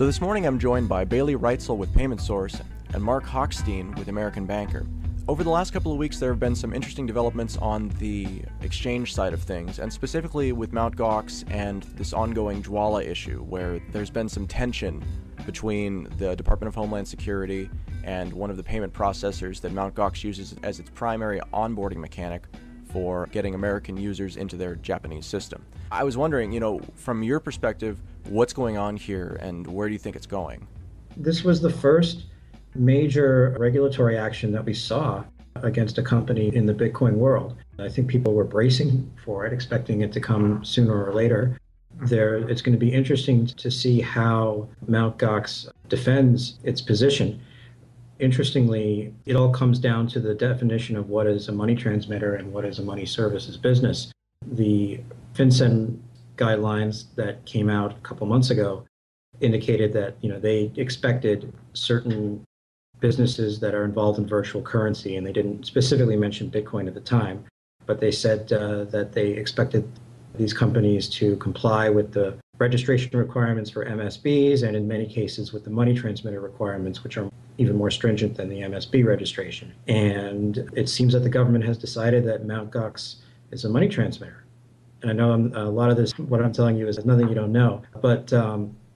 So this morning I'm joined by Bailey Reitzel with Payment Source and Marc Hochstein with American Banker. Over the last couple of weeks, there have been some interesting developments on the exchange side of things, and specifically with Mt. Gox and this ongoing Dwolla issue, where there's been some tension between the Department of Homeland Security and one of the payment processors that Mt. Gox uses as its primary onboarding mechanic for getting American users into their Japanese system. I was wondering, from your perspective, what's going on here and where do you think it's going? This was the first major regulatory action that we saw against a company in the Bitcoin world. I think people were bracing for it, expecting it to come sooner or later. It's going to be interesting to see how Mt. Gox defends its position. Interestingly, it all comes down to the definition of what is a money transmitter and what is a money services business. The FinCEN guidelines that came out a couple months ago indicated that they expected certain businesses that are involved in virtual currency, and they didn't specifically mention Bitcoin at the time, but they said that they expected these companies to comply with the registration requirements for MSBs and in many cases with the money transmitter requirements, which are even more stringent than the MSB registration. And it seems that the government has decided that Mt. Gox is a money transmitter. And I know a lot of this, what I'm telling you is nothing you don't know, but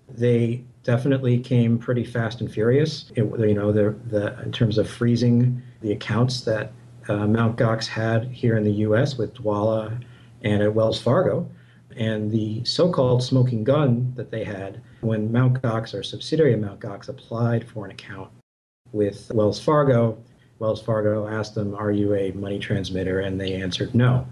they definitely came pretty fast and furious. In terms of freezing the accounts that Mt. Gox had here in the U.S. with Dwolla and at Wells Fargo, and the so-called smoking gun that they had when Mt. Gox or a subsidiary of Mt. Gox applied for an account with Wells Fargo. Wells Fargo asked them, "Are you a money transmitter?" And they answered no.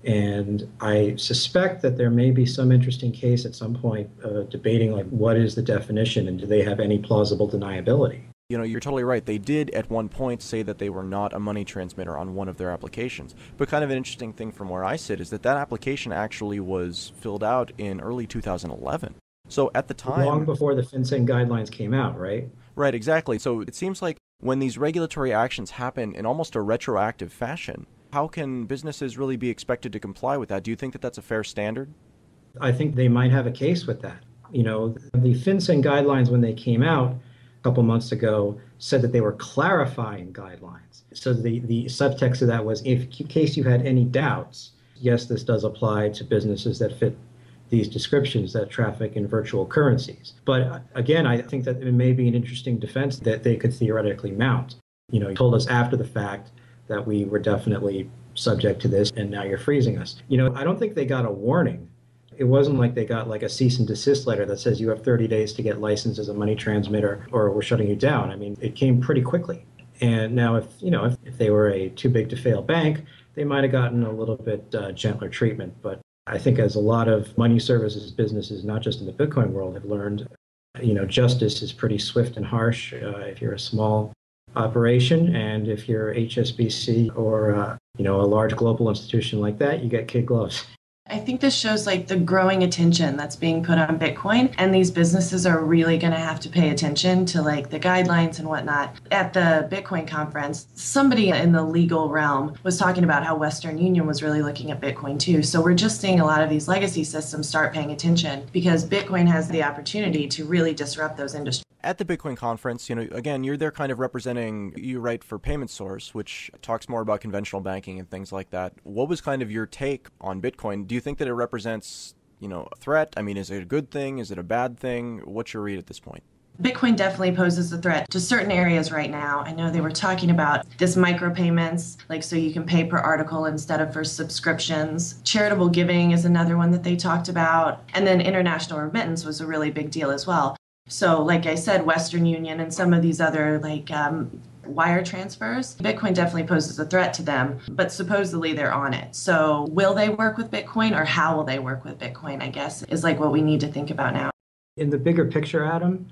And I suspect that there may be some interesting case at some point debating what is the definition and do they have any plausible deniability? You're totally right. They did at one point say that they were not a money transmitter on one of their applications. But kind of an interesting thing from where I sit is that application actually was filled out in early 2011. So at the time... Long before the FinCEN guidelines came out, right? Right, exactly. So it seems like when these regulatory actions happen in almost a retroactive fashion, how can businesses really be expected to comply with that? Do you think that that's a fair standard? I think they might have a case with that. The FinCEN guidelines, when they came out a couple months ago, said that they were clarifying guidelines. So the subtext of that was, in case you had any doubts, yes, this does apply to businesses that fit these descriptions that traffic in virtual currencies. But again, I think that it may be an interesting defense that they could theoretically mount. You told us after the fact that we were definitely subject to this, and now you're freezing us. I don't think they got a warning. It wasn't like they got a cease and desist letter that says you have 30 days to get licensed as a money transmitter or we're shutting you down. I mean, it came pretty quickly. And now if they were a too big to fail bank, they might have gotten a little bit gentler treatment. But I think as a lot of money services businesses, not just in the Bitcoin world, have learned, justice is pretty swift and harsh if you're a small operation, and if you're HSBC or a large global institution like that, you get kid gloves. I think this shows the growing attention that's being put on Bitcoin, and these businesses are really going to have to pay attention to the guidelines and whatnot. At the Bitcoin conference, somebody in the legal realm was talking about how Western Union was really looking at Bitcoin too. So we're just seeing a lot of these legacy systems start paying attention because Bitcoin has the opportunity to really disrupt those industries. At the Bitcoin conference, again, you're there kind of representing, you write for Payment Source, which talks more about conventional banking and things like that. What was kind of your take on Bitcoin? Do you think that it represents, a threat? I mean, is it a good thing? Is it a bad thing? What's your read at this point? Bitcoin definitely poses a threat to certain areas right now. I know they were talking about this micropayments, so you can pay per article instead of for subscriptions. Charitable giving is another one that they talked about. And then international remittance was a really big deal as well. So like I said, Western Union and some of these other wire transfers, Bitcoin definitely poses a threat to them, but supposedly they're on it. So will they work with Bitcoin or how will they work with Bitcoin, I guess, is what we need to think about now. In the bigger picture, Adam,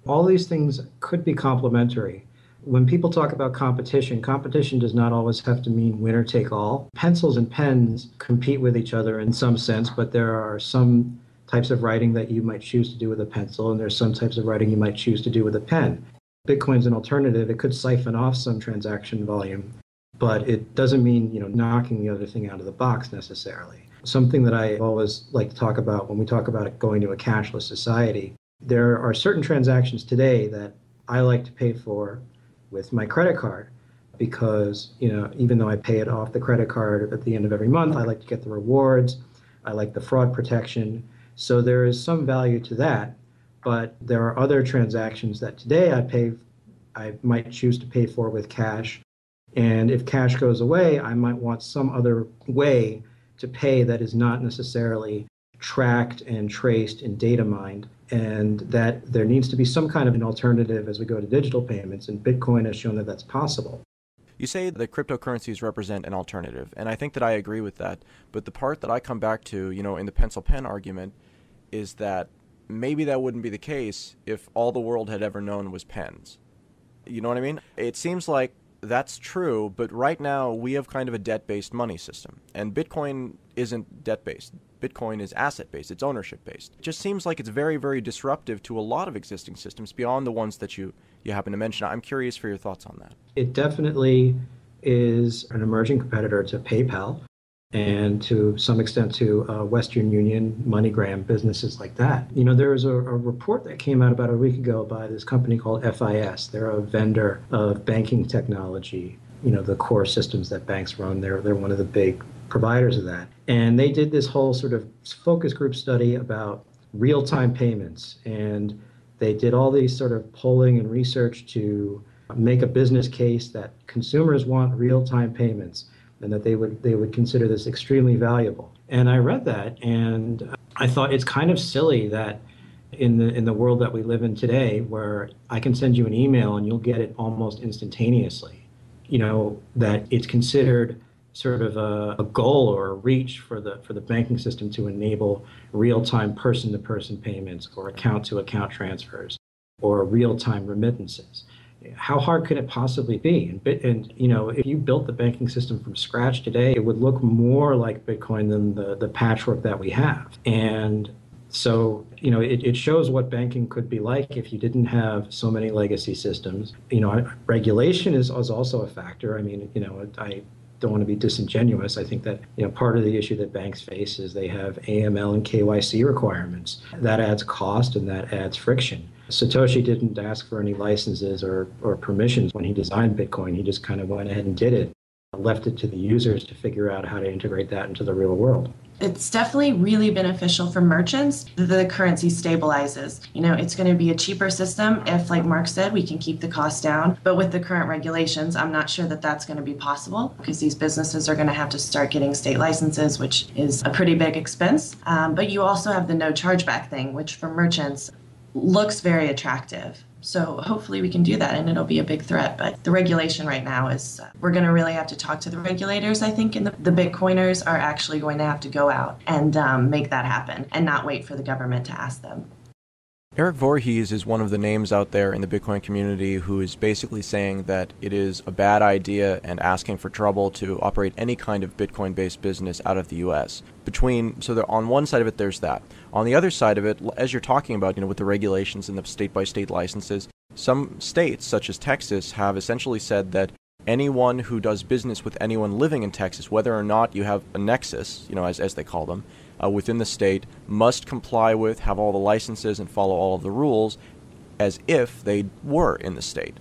all these things could be complementary. When people talk about competition does not always have to mean winner take all. Pencils and pens compete with each other in some sense, but there are some types of writing that you might choose to do with a pencil, and there's some types of writing you might choose to do with a pen. Bitcoin's an alternative. It could siphon off some transaction volume, but it doesn't mean, knocking the other thing out of the box necessarily. Something that I always like to talk about when we talk about it going to a cashless society There are certain transactions today that I like to pay for with my credit card because, even though I pay it off the credit card at the end of every month, I like to get the rewards. I like the fraud protection. So there is some value to that. But there are other transactions that today I might choose to pay for with cash. And if cash goes away, I might want some other way to pay that is not necessarily tracked and traced and data mined, and that there needs to be some kind of an alternative as we go to digital payments, and Bitcoin has shown that that's possible. You say that cryptocurrencies represent an alternative, and I think that I agree with that. But the part that I come back to, in the pencil pen argument, is that maybe that wouldn't be the case if all the world had ever known was pens. You know what I mean? It seems like that's true, but right now we have kind of a debt-based money system, and Bitcoin isn't debt-based. Bitcoin is asset-based, it's ownership-based. It just seems like it's very, very disruptive to a lot of existing systems beyond the ones that you happen to mention. I'm curious for your thoughts on that. It definitely is an emerging competitor to PayPal and to some extent to Western Union, MoneyGram, businesses like that. There was a report that came out about a week ago by this company called FIS. They're a vendor of banking technology, the core systems that banks run. They're one of the big providers of that. And they did this whole sort of focus group study about real-time payments. And they did all these sort of polling and research to make a business case that consumers want real-time payments and that they would consider this extremely valuable. And I read that and I thought it's kind of silly that in the world that we live in today, where I can send you an email and you'll get it almost instantaneously, that it's considered sort of a goal or a reach for the banking system to enable real-time person-to-person payments or account-to-account transfers or real-time remittances. How hard could it possibly be? And if you built the banking system from scratch today, it would look more like Bitcoin than the patchwork that we have. And so, it shows what banking could be like if you didn't have so many legacy systems. Regulation is also a factor. I mean, I don't want to be disingenuous. I think that, part of the issue that banks face is they have AML and KYC requirements. That adds cost and that adds friction. Satoshi didn't ask for any licenses or permissions when he designed Bitcoin. He just kind of went ahead and did it, left it to the users to figure out how to integrate that into the real world. It's definitely really beneficial for merchants that the currency stabilizes. It's going to be a cheaper system if, like Mark said, we can keep the cost down. But with the current regulations, I'm not sure that that's going to be possible because these businesses are going to have to start getting state licenses, which is a pretty big expense. But you also have the no chargeback thing, which for merchants looks very attractive. So hopefully we can do that, and it'll be a big threat. But the regulation right now is, we're going to really have to talk to the regulators, I think, and the Bitcoiners are actually going to have to go out and make that happen and not wait for the government to ask them. Eric Voorhees is one of the names out there in the Bitcoin community who is basically saying that it is a bad idea and asking for trouble to operate any kind of Bitcoin-based business out of the U.S. On one side of it, there's that. On the other side of it, as you're talking about, with the regulations and the state-by-state licenses, some states, such as Texas, have essentially said that anyone who does business with anyone living in Texas, whether or not you have a nexus, as they call them, within the state, must comply with, have all the licenses, and follow all of the rules as if they were in the state.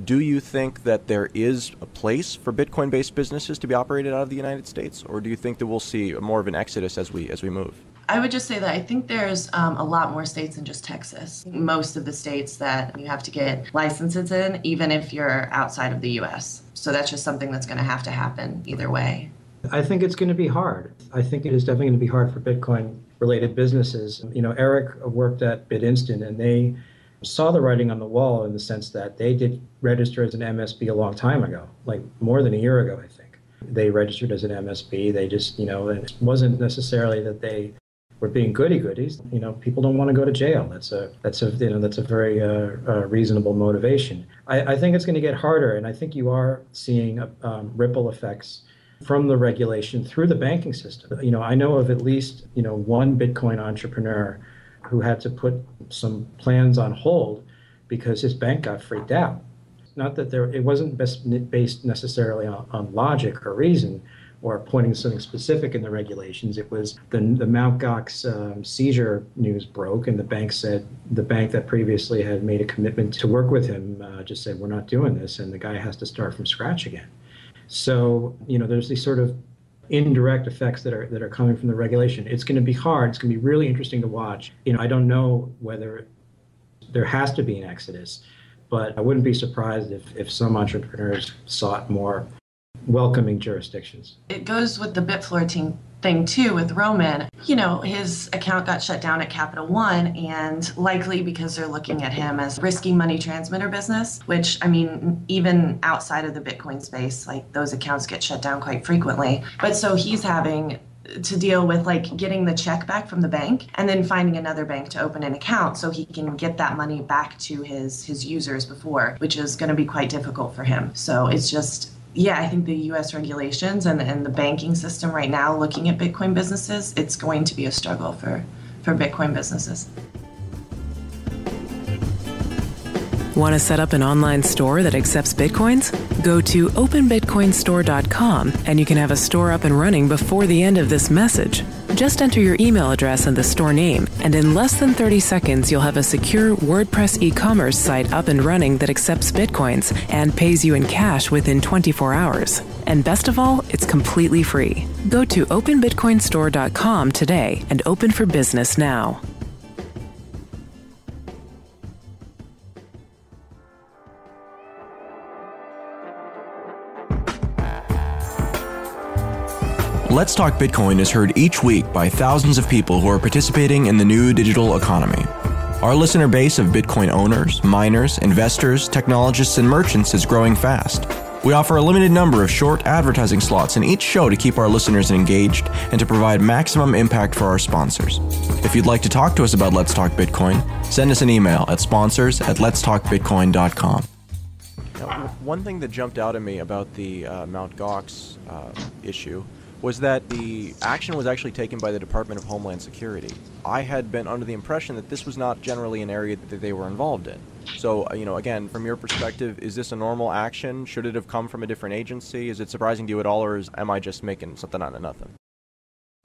Do you think that there is a place for Bitcoin-based businesses to be operated out of the United States, or do you think that we'll see more of an exodus as we move? I would just say that I think there's a lot more states than just Texas. Most of the states that you have to get licenses in, even if you're outside of the U.S. So that's just something that's going to happen either way. I think it's going to be hard. I think it is definitely going to be hard for Bitcoin-related businesses. Eric worked at BitInstant, and they saw the writing on the wall in the sense that they did register as an MSB a long time ago, like more than a year ago, I think. They registered as an MSB. They just, and it wasn't necessarily that they were being goody-goodies. People don't want to go to jail. That's a very reasonable motivation. I think it's going to get harder, and I think you are seeing ripple effects from the regulation through the banking system. I know of at least, one Bitcoin entrepreneur who had to put some plans on hold because his bank got freaked out. Not that it wasn't based necessarily on logic or reason, or pointing to something specific in the regulations. It was the Mt. Gox seizure news broke, and the bank that previously had made a commitment to work with him just said, we're not doing this, and the guy has to start from scratch again. So, there's these sort of indirect effects that are coming from the regulation. It's going to be hard. It's going to be really interesting to watch. I don't know whether there has to be an exodus, but I wouldn't be surprised if some entrepreneurs sought more welcoming jurisdictions. It goes with the Bitfloor thing too with Roman. His account got shut down at Capital One, and likely because they're looking at him as risky money transmitter business, which, even outside of the Bitcoin space, like those accounts get shut down quite frequently. But so he's having to deal with getting the check back from the bank and then finding another bank to open an account so he can get that money back to his users before, which is going to be quite difficult for him. So it's just, I think the U.S. regulations and the banking system right now looking at Bitcoin businesses, it's going to be a struggle for Bitcoin businesses. Want to set up an online store that accepts Bitcoins? Go to openbitcoinstore.com and you can have a store up and running before the end of this message. Just enter your email address and the store name, and in less than 30 seconds, you'll have a secure WordPress e-commerce site up and running that accepts Bitcoins and pays you in cash within 24 hours. And best of all, it's completely free. Go to openbitcoinstore.com today and open for business now. Let's Talk Bitcoin is heard each week by thousands of people who are participating in the new digital economy. Our listener base of Bitcoin owners, miners, investors, technologists, and merchants is growing fast. We offer a limited number of short advertising slots in each show to keep our listeners engaged and to provide maximum impact for our sponsors. If you'd like to talk to us about Let's Talk Bitcoin, send us an email at sponsors@letstalkbitcoin.com. Now, one thing that jumped out at me about the Mt. Gox issue was that the action was actually taken by the Department of Homeland Security. I had been under the impression that this was not generally an area that they were involved in. So, again, from your perspective, is this a normal action? Should it have come from a different agency? Is it surprising to you at all, or am I just making something out of nothing?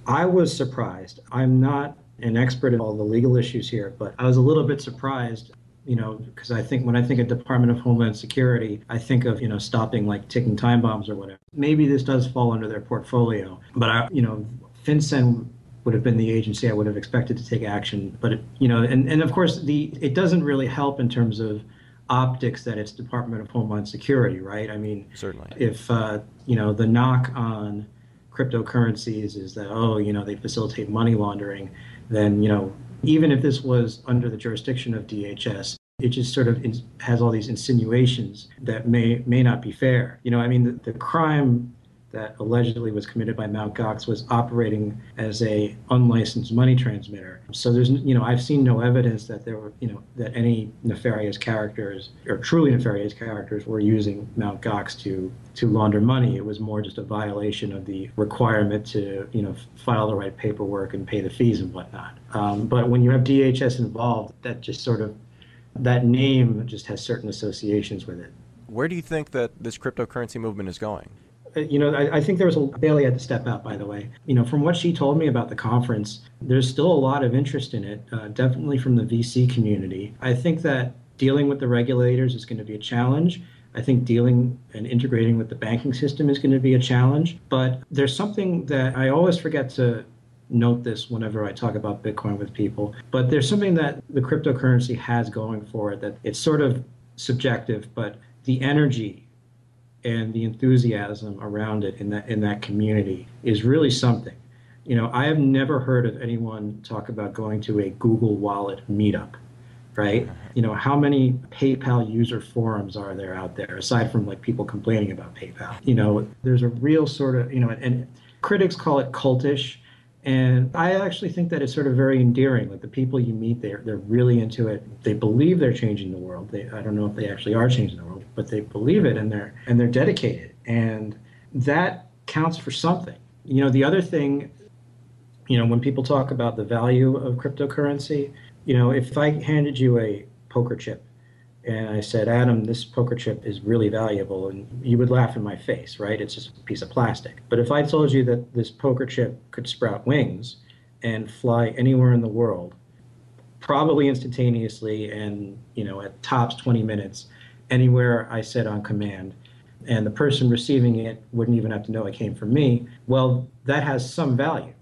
I was surprised. I'm not an expert in all the legal issues here, but I was a little bit surprised, because when I think of Department of Homeland Security, I think of, stopping ticking time bombs or whatever. Maybe this does fall under their portfolio, but FinCEN would have been the agency I would have expected to take action. But, and of course, it doesn't really help in terms of optics that it's Department of Homeland Security, right? Certainly. If, the knock on cryptocurrencies is that, they facilitate money laundering, then, even if this was under the jurisdiction of DHS, it just sort of has all these insinuations that may not be fair. The crime that allegedly was committed by Mt. Gox was operating as a unlicensed money transmitter. So there's, I've seen no evidence that there were, that any nefarious characters or truly nefarious characters were using Mt. Gox to launder money. It was more just a violation of the requirement to, file the right paperwork and pay the fees and whatnot. But when you have DHS involved, that just sort of, that name just has certain associations with it. Where do you think that this cryptocurrency movement is going? I think Bailey had to step out, by the way. From what she told me about the conference, there's still a lot of interest in it, definitely from the VC community. I think that dealing with the regulators is going to be a challenge. I think dealing and integrating with the banking system is going to be a challenge. But there's something that I always forget to note this whenever I talk about Bitcoin with people. But there's something that the cryptocurrency has going for it, that it's sort of subjective, but the energy and the enthusiasm around it in that community is really something. I have never heard of anyone talk about going to a Google Wallet meetup, right? How many PayPal user forums are there out there, aside from people complaining about PayPal? There's a real sort of, and critics call it cultish. And I actually think that it's sort of very endearing. The people you meet, they're really into it. They believe they're changing the world. I don't know if they actually are changing the world, but they believe it, and they're dedicated. And that counts for something. The other thing, when people talk about the value of cryptocurrency, if I handed you a poker chip and I said, Adam, this poker chip is really valuable, and you would laugh in my face, right? It's just a piece of plastic. But if I told you that this poker chip could sprout wings and fly anywhere in the world, probably instantaneously and, at tops 20 minutes, anywhere I said on command, and the person receiving it wouldn't even have to know it came from me, well, that has some value.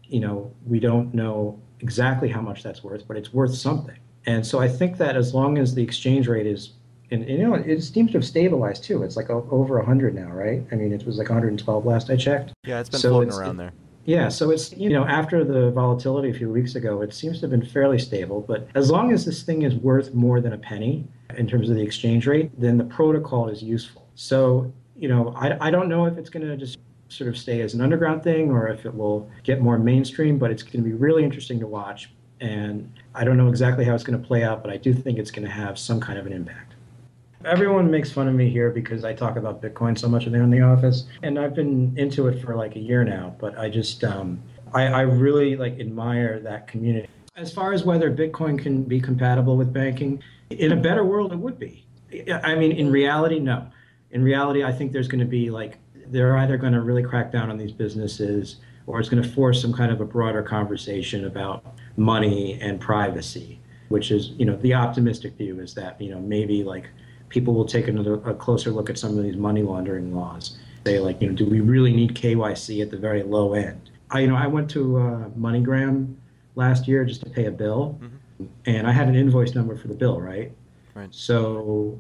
We don't know exactly how much that's worth, but it's worth something. And so I think that as long as the exchange rate is, and it seems to have stabilized too. It's like over 100 now, right? I mean, it was like 112 last I checked. Yeah, it's been floating around there. Yeah, so it's, after the volatility a few weeks ago, it seems to have been fairly stable. But as long as this thing is worth more than a penny in terms of the exchange rate, then the protocol is useful. So, I don't know if it's going to just sort of stay as an underground thing or if it will get more mainstream, but it's going to be really interesting to watch. And I don't know exactly how it's going to play out, but I do think it's going to have some kind of an impact. Everyone makes fun of me here because I talk about Bitcoin so much there in the office, and I've been into it for like a year now, but I just, I really admire that community. As far as whether Bitcoin can be compatible with banking, in a better world, it would be. I mean, in reality, no. In reality, I think there's going to be they're either going to really crack down on these businesses, or it's going to force some kind of a broader conversation about money and privacy, which is, the optimistic view is that, maybe people will take a closer look at some of these money laundering laws. Say do we really need KYC at the very low end? I went to MoneyGram last year just to pay a bill, and I had an invoice number for the bill, right? Right. So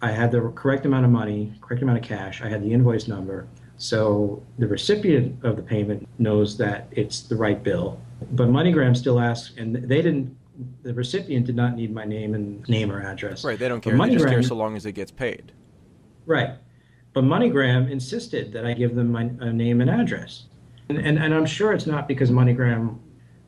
I had the correct amount of money, correct amount of cash. I had the invoice number. So the recipient of the payment knows that it's the right bill. But MoneyGram still asks, and the recipient did not need my name or address. Right, they don't care. They just care so long as it gets paid. Right. But MoneyGram insisted that I give them my name and address. And I'm sure it's not because MoneyGram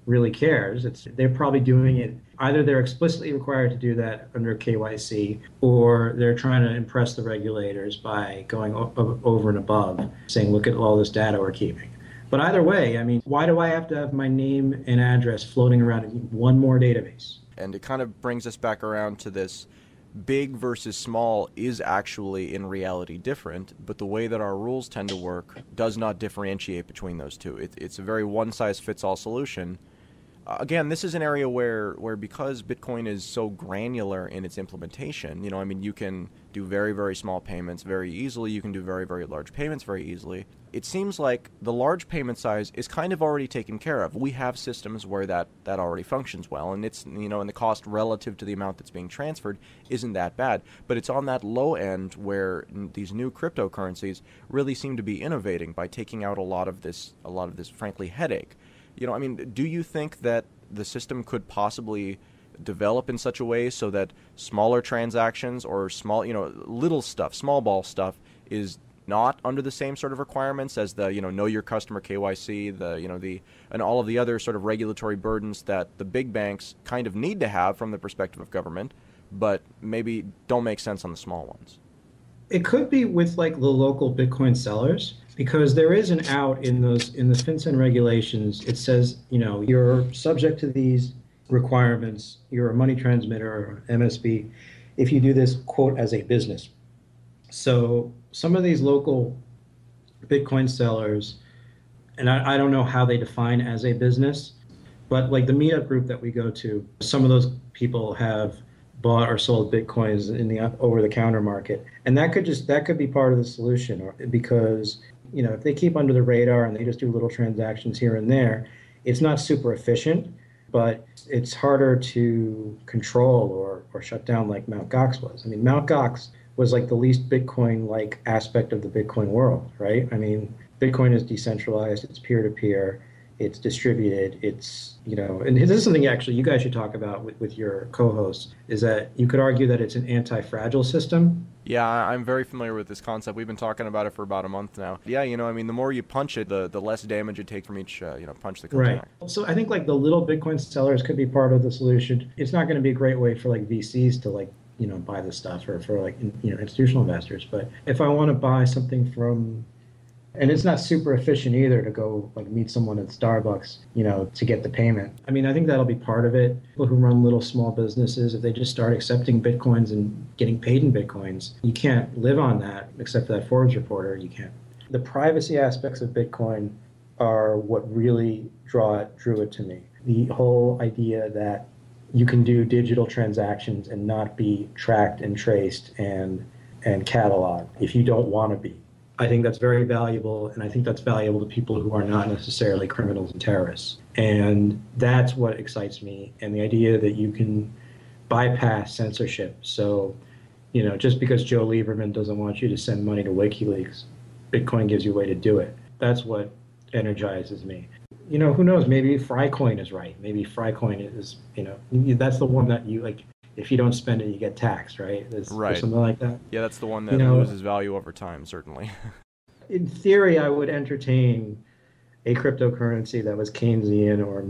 really cares. They're probably doing it, either they're explicitly required to do that under KYC, or they're trying to impress the regulators by going over and above, saying, look at all this data we're keeping. But either way, I mean, why do I have to have my name and address floating around in one more database? And it kind of brings us back around to this big versus small is actually in reality different, but the way that our rules tend to work does not differentiate between those two. It's a very one-size-fits-all solution. Again, this is an area where because Bitcoin is so granular in its implementation, you can do very, very small payments very easily. You can do very, very large payments very easily. It seems like the large payment size is kind of already taken care of. We have systems where that already functions well, and it's, and the cost relative to the amount that's being transferred isn't that bad. But it's on that low end where these new cryptocurrencies really seem to be innovating by taking out a lot of this, frankly, headache. Do you think that the system could possibly develop in such a way so that smaller transactions or small, little stuff, small ball stuff is not under the same sort of requirements as the, know your customer KYC, and all of the other sort of regulatory burdens that the big banks kind of need to have from the perspective of government, but maybe don't make sense on the small ones? It could be with the local Bitcoin sellers, because there is an out in the FinCEN regulations. It says, you're subject to these requirements. You're a money transmitter or MSB if you do this, quote, as a business. So some of these local Bitcoin sellers, and I don't know how they define as a business, but the meetup group that we go to, some of those people have bought or sold Bitcoins in the over-the-counter market. And that could be part of the solution, because if they keep under the radar and they just do little transactions here and there, it's not super efficient, but it's harder to control or shut down like Mt. Gox was. I mean, Mt. Gox was the least Bitcoin-like aspect of the Bitcoin world, right? I mean, Bitcoin is decentralized, it's peer-to-peer, it's distributed, it's, and this is something actually you guys should talk about with your co-hosts, is that you could argue that it's an anti-fragile system. Yeah, I'm very familiar with this concept. We've been talking about it for about a month now. Yeah, the more you punch it, the less damage it takes from each, punch that comes back. Right. So I think the little Bitcoin sellers could be part of the solution. It's not going to be a great way for VCs to buy this stuff, or for institutional investors. But if I want to buy something from And it's not super efficient either to go like meet someone at Starbucks, to get the payment. I mean, I think that'll be part of it. People who run little small businesses, if they just start accepting Bitcoins and getting paid in Bitcoins, you can't live on that except for that Forbes reporter. You can't. The privacy aspects of Bitcoin are what really drew it to me. The whole idea that you can do digital transactions and not be tracked and traced and cataloged if you don't want to be. I think that's very valuable, and I think that's valuable to people who are not necessarily criminals and terrorists. And that's what excites me, and the idea that you can bypass censorship. So, just because Joe Lieberman doesn't want you to send money to WikiLeaks, Bitcoin gives you a way to do it. That's what energizes me. Who knows? Maybe Frycoin is right. Maybe Frycoin is, that's the one that you like. If you don't spend it, you get taxed, right? There's something like that. Yeah, that's the one that loses value over time, certainly. In theory, I would entertain a cryptocurrency that was Keynesian or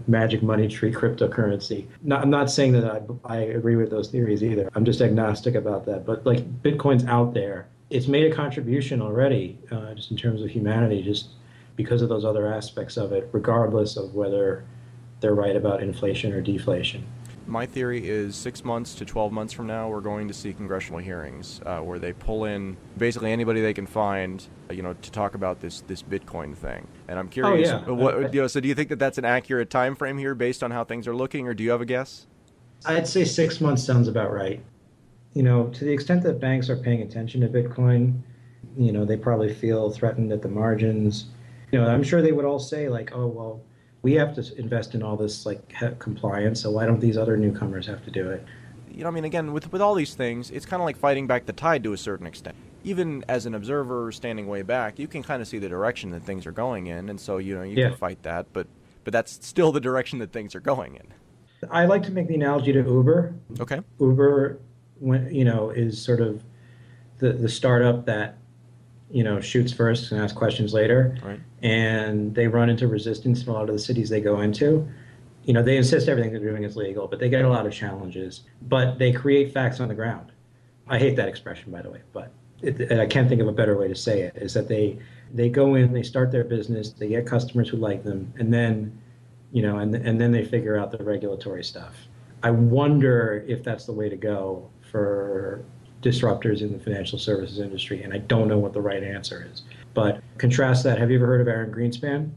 magic money tree cryptocurrency. I'm not saying that I agree with those theories either. I'm just agnostic about that. But like Bitcoin's out there. It's made a contribution already, just in terms of humanity, just because of those other aspects of it, regardless of whether they're right about inflation or deflation. My theory is 6 months to 12 months from now, we're going to see congressional hearings where they pull in basically anybody they can find, to talk about this Bitcoin thing. And I'm curious, so do you think that that's an accurate time frame here based on how things are looking, or do you have a guess? I'd say 6 months sounds about right. To the extent that banks are paying attention to Bitcoin, they probably feel threatened at the margins. I'm sure they would all say like, oh, well, we have to invest in all this like compliance, so why don't these other newcomers have to do it? Again, with all these things, it's kind of like fighting back the tide to a certain extent. Even as an observer standing way back, you can kind of see the direction that things are going in, and so, you can fight that, but that's still the direction that things are going in. I like to make the analogy to Uber. Okay. Uber, is sort of the startup that, shoots first and asks questions later. Right. And they run into resistance in a lot of the cities they go into. They insist everything they're doing is legal, but they get a lot of challenges. But they create facts on the ground. I hate that expression, by the way, but and I can't think of a better way to say it, is that they go in, they start their business, they get customers who like them, and then, and then they figure out the regulatory stuff. I wonder if that's the way to go for disruptors in the financial services industry, and I don't know what the right answer is. But contrast that. Have you ever heard of Aaron Greenspan?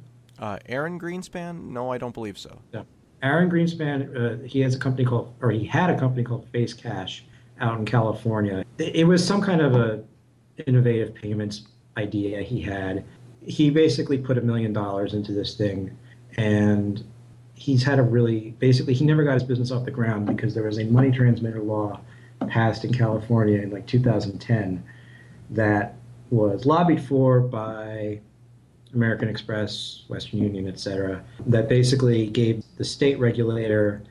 Aaron Greenspan? No, I don't believe so. No. Aaron Greenspan, he had a company called Face Cash out in California. It was some kind of a innovative payments idea he had. He basically put $1 million into this thing, and he never got his business off the ground because there was a money transmitter law passed in California in like 2010 that was lobbied for by American Express, Western Union, etc., that basically gave the state regulator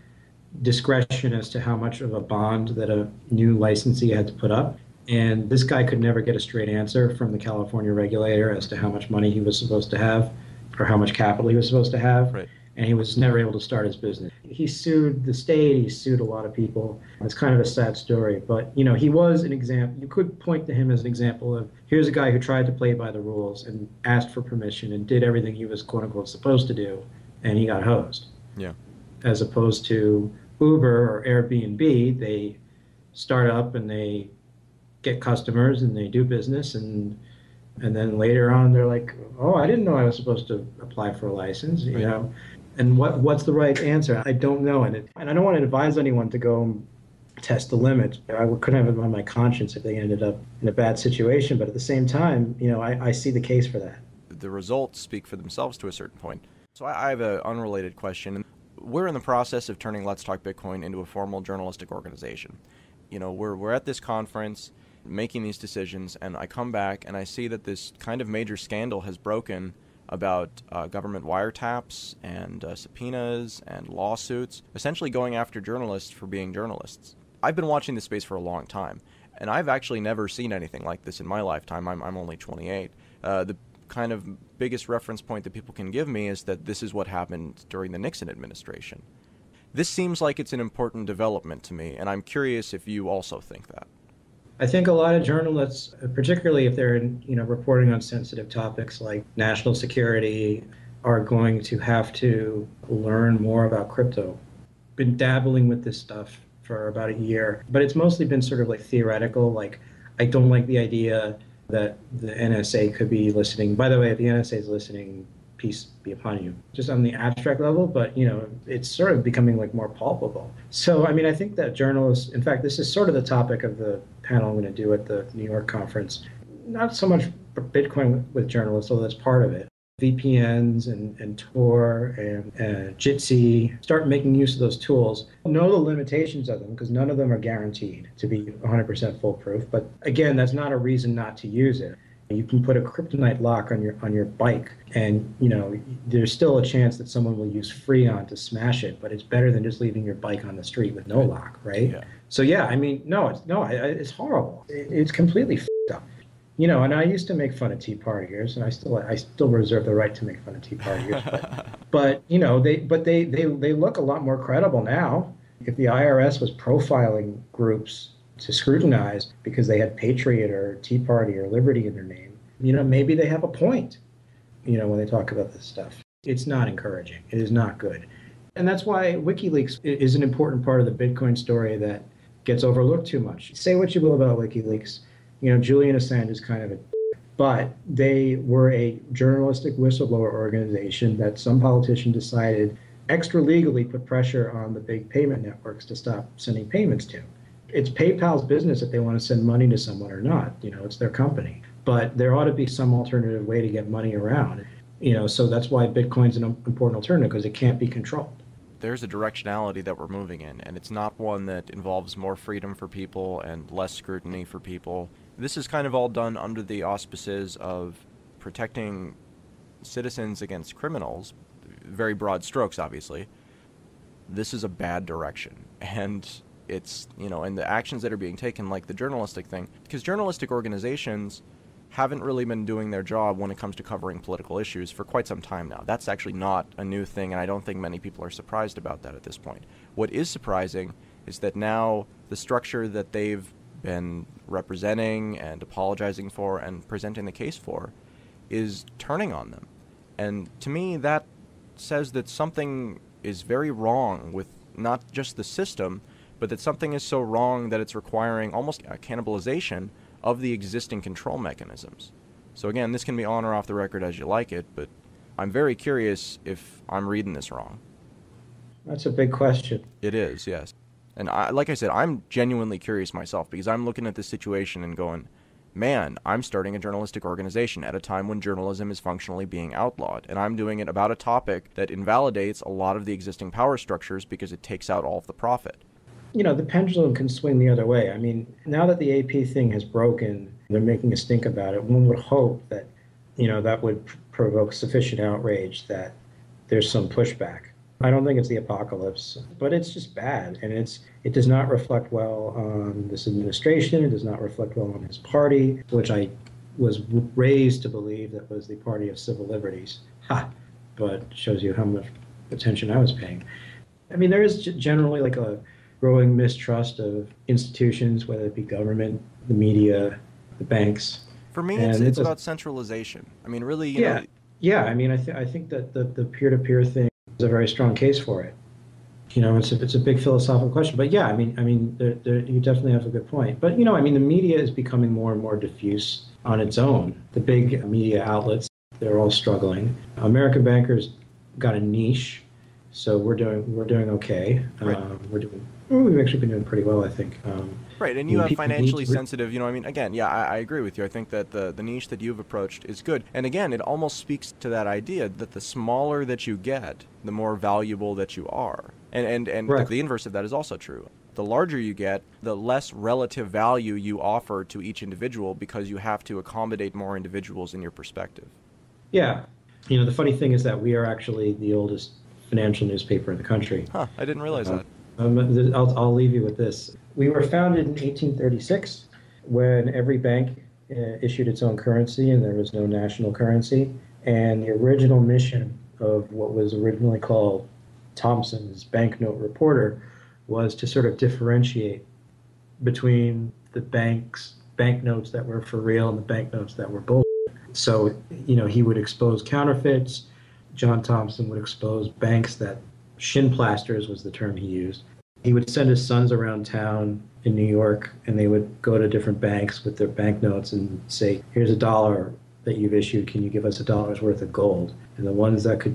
discretion as to how much of a bond that a new licensee had to put up. And this guy could never get a straight answer from the California regulator as to how much money he was supposed to have or how much capital he was supposed to have. Right. And he was never able to start his business. He sued the state, he sued a lot of people. It's kind of a sad story, but he was an example. You could point to him as an example of, here's a guy who tried to play by the rules and asked for permission and did everything he was quote unquote supposed to do, and he got hosed. Yeah. As opposed to Uber or Airbnb, they start up and they get customers and they do business, and then later on they're like, oh, I didn't know I was supposed to apply for a license, Right. And what's the right answer? I don't know. And I don't want to advise anyone to go and test the limits. I couldn't have it on my conscience if they ended up in a bad situation. But at the same time, I see the case for that. The results speak for themselves to a certain point. So I have an unrelated question. We're in the process of turning Let's Talk Bitcoin into a formal journalistic organization. We're at this conference making these decisions, and I come back and I see that this kind of major scandal has broken about government wiretaps and subpoenas and lawsuits, essentially going after journalists for being journalists. I've been watching this space for a long time, and I've actually never seen anything like this in my lifetime. I'm only 28. The kind of biggest reference point that people can give me is that this is what happened during the Nixon administration. This seems like it's an important development to me, and I'm curious if you also think that. I think a lot of journalists, particularly if they're reporting on sensitive topics like national security, are going to have to learn more about crypto. Been dabbling with this stuff for about a year, but it's mostly been sort of like theoretical. Like, I don't like the idea that the NSA could be listening. By the way, if the NSA is listening, peace be upon you. Just on the abstract level, but it's sort of becoming like more palpable. So, I mean, I think that journalists, in fact, this is sort of the topic of the panel I'm going to do at the New York conference. Not so much Bitcoin with journalists, although that's part of it. VPNs and Tor and Jitsi, start making use of those tools. Know the limitations of them because none of them are guaranteed to be 100% foolproof. But again, that's not a reason not to use it. You can put a kryptonite lock on your bike, and there's still a chance that someone will use Freon to smash it. But it's better than just leaving your bike on the street with no lock, right? Yeah. So yeah, I mean, it's horrible. It's completely f***ed up. And I used to make fun of Tea Partiers, and I still reserve the right to make fun of Tea Partiers. But they look a lot more credible now. If the IRS was profiling groups to scrutinize because they had Patriot or Tea Party or Liberty in their name, maybe they have a point. When they talk about this stuff, it's not encouraging. It is not good, and that's why WikiLeaks is an important part of the Bitcoin story that gets overlooked too much. Say what you will about WikiLeaks. Julian Assange is kind of a, but they were a journalistic whistleblower organization that some politician decided extra legally put pressure on the big payment networks to stop sending payments to. It's PayPal's business if they want to send money to someone or not. It's their company. But there ought to be some alternative way to get money around. So that's why Bitcoin's an important alternative, because it can't be controlled. There's a directionality that we're moving in, and it's not one that involves more freedom for people and less scrutiny for people. This is kind of all done under the auspices of protecting citizens against criminals. Very broad strokes, obviously. This is a bad direction. And it's, and the actions that are being taken, like the journalistic thing, because journalistic organizations haven't really been doing their job when it comes to covering political issues for quite some time now. That's actually not a new thing, and I don't think many people are surprised about that at this point. What is surprising is that now the structure that they've been representing and apologizing for and presenting the case for is turning on them. And to me, that says that something is very wrong with not just the system, but that something is so wrong that it's requiring almost a cannibalization of the existing control mechanisms. So again, this can be on or off the record as you like it, but I'm very curious if I'm reading this wrong. That's a big question. It is, yes. And like I said, I'm genuinely curious myself, because I'm looking at this situation and going, man, I'm starting a journalistic organization at a time when journalism is functionally being outlawed, and I'm doing it about a topic that invalidates a lot of the existing power structures because it takes out all of the profit. The pendulum can swing the other way. I mean, now that the AP thing has broken, they're making a stink about it. One would hope that, that would provoke sufficient outrage that there's some pushback. I don't think it's the apocalypse, but it's just bad. And it does not reflect well on this administration. It does not reflect well on his party, which I was raised to believe that was the party of civil liberties. But shows you how much attention I was paying. I mean, there is generally like a growing mistrust of institutions, whether it be government, the media, the banks. For me, it's about centralization. I mean, really, Yeah, I mean, I think that the peer-to-peer thing is a very strong case for it. It's a big philosophical question. But yeah, I mean, you definitely have a good point. But, the media is becoming more and more diffuse on its own. The big media outlets, they're all struggling. American bankers got a niche, so we're doing okay. Right. We've actually been doing pretty well, I think. Right, and you have financially sensitive, again, yeah, I agree with you. I think that the niche that you've approached is good. And again, it almost speaks to that idea that the smaller that you get, the more valuable that you are. And right. The inverse of that is also true. The larger you get, the less relative value you offer to each individual because you have to accommodate more individuals in your perspective. Yeah. The funny thing is that we are actually the oldest financial newspaper in the country. Huh, I didn't realize that. I'll leave you with this. We were founded in 1836 when every bank issued its own currency and there was no national currency. And the original mission of what was originally called Thompsons Banknote Reporter was to sort of differentiate between the banknotes that were for real and the banknotes that were bullshit. So, he would expose counterfeits. John Thompson would expose banks that shin plasters was the term he used. He would send his sons around town in New York, and they would go to different banks with their banknotes and say, here's $1 that you've issued. Can you give us $1 worth of gold? And the ones that could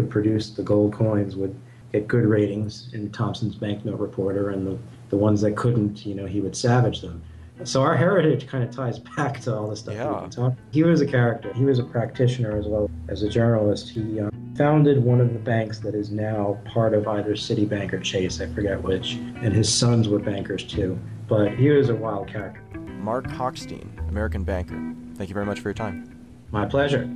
produce the gold coins would get good ratings in Thompson's Banknote Reporter, and the ones that couldn't, he would savage them. So our heritage kind of ties back to all the stuff that we've been talking. He was a character. He was a practitioner as well as a journalist. He founded one of the banks that is now part of either Citibank or Chase, I forget which, and his sons were bankers too. But he was a wild character. Marc Hochstein, American banker. Thank you very much for your time. My pleasure.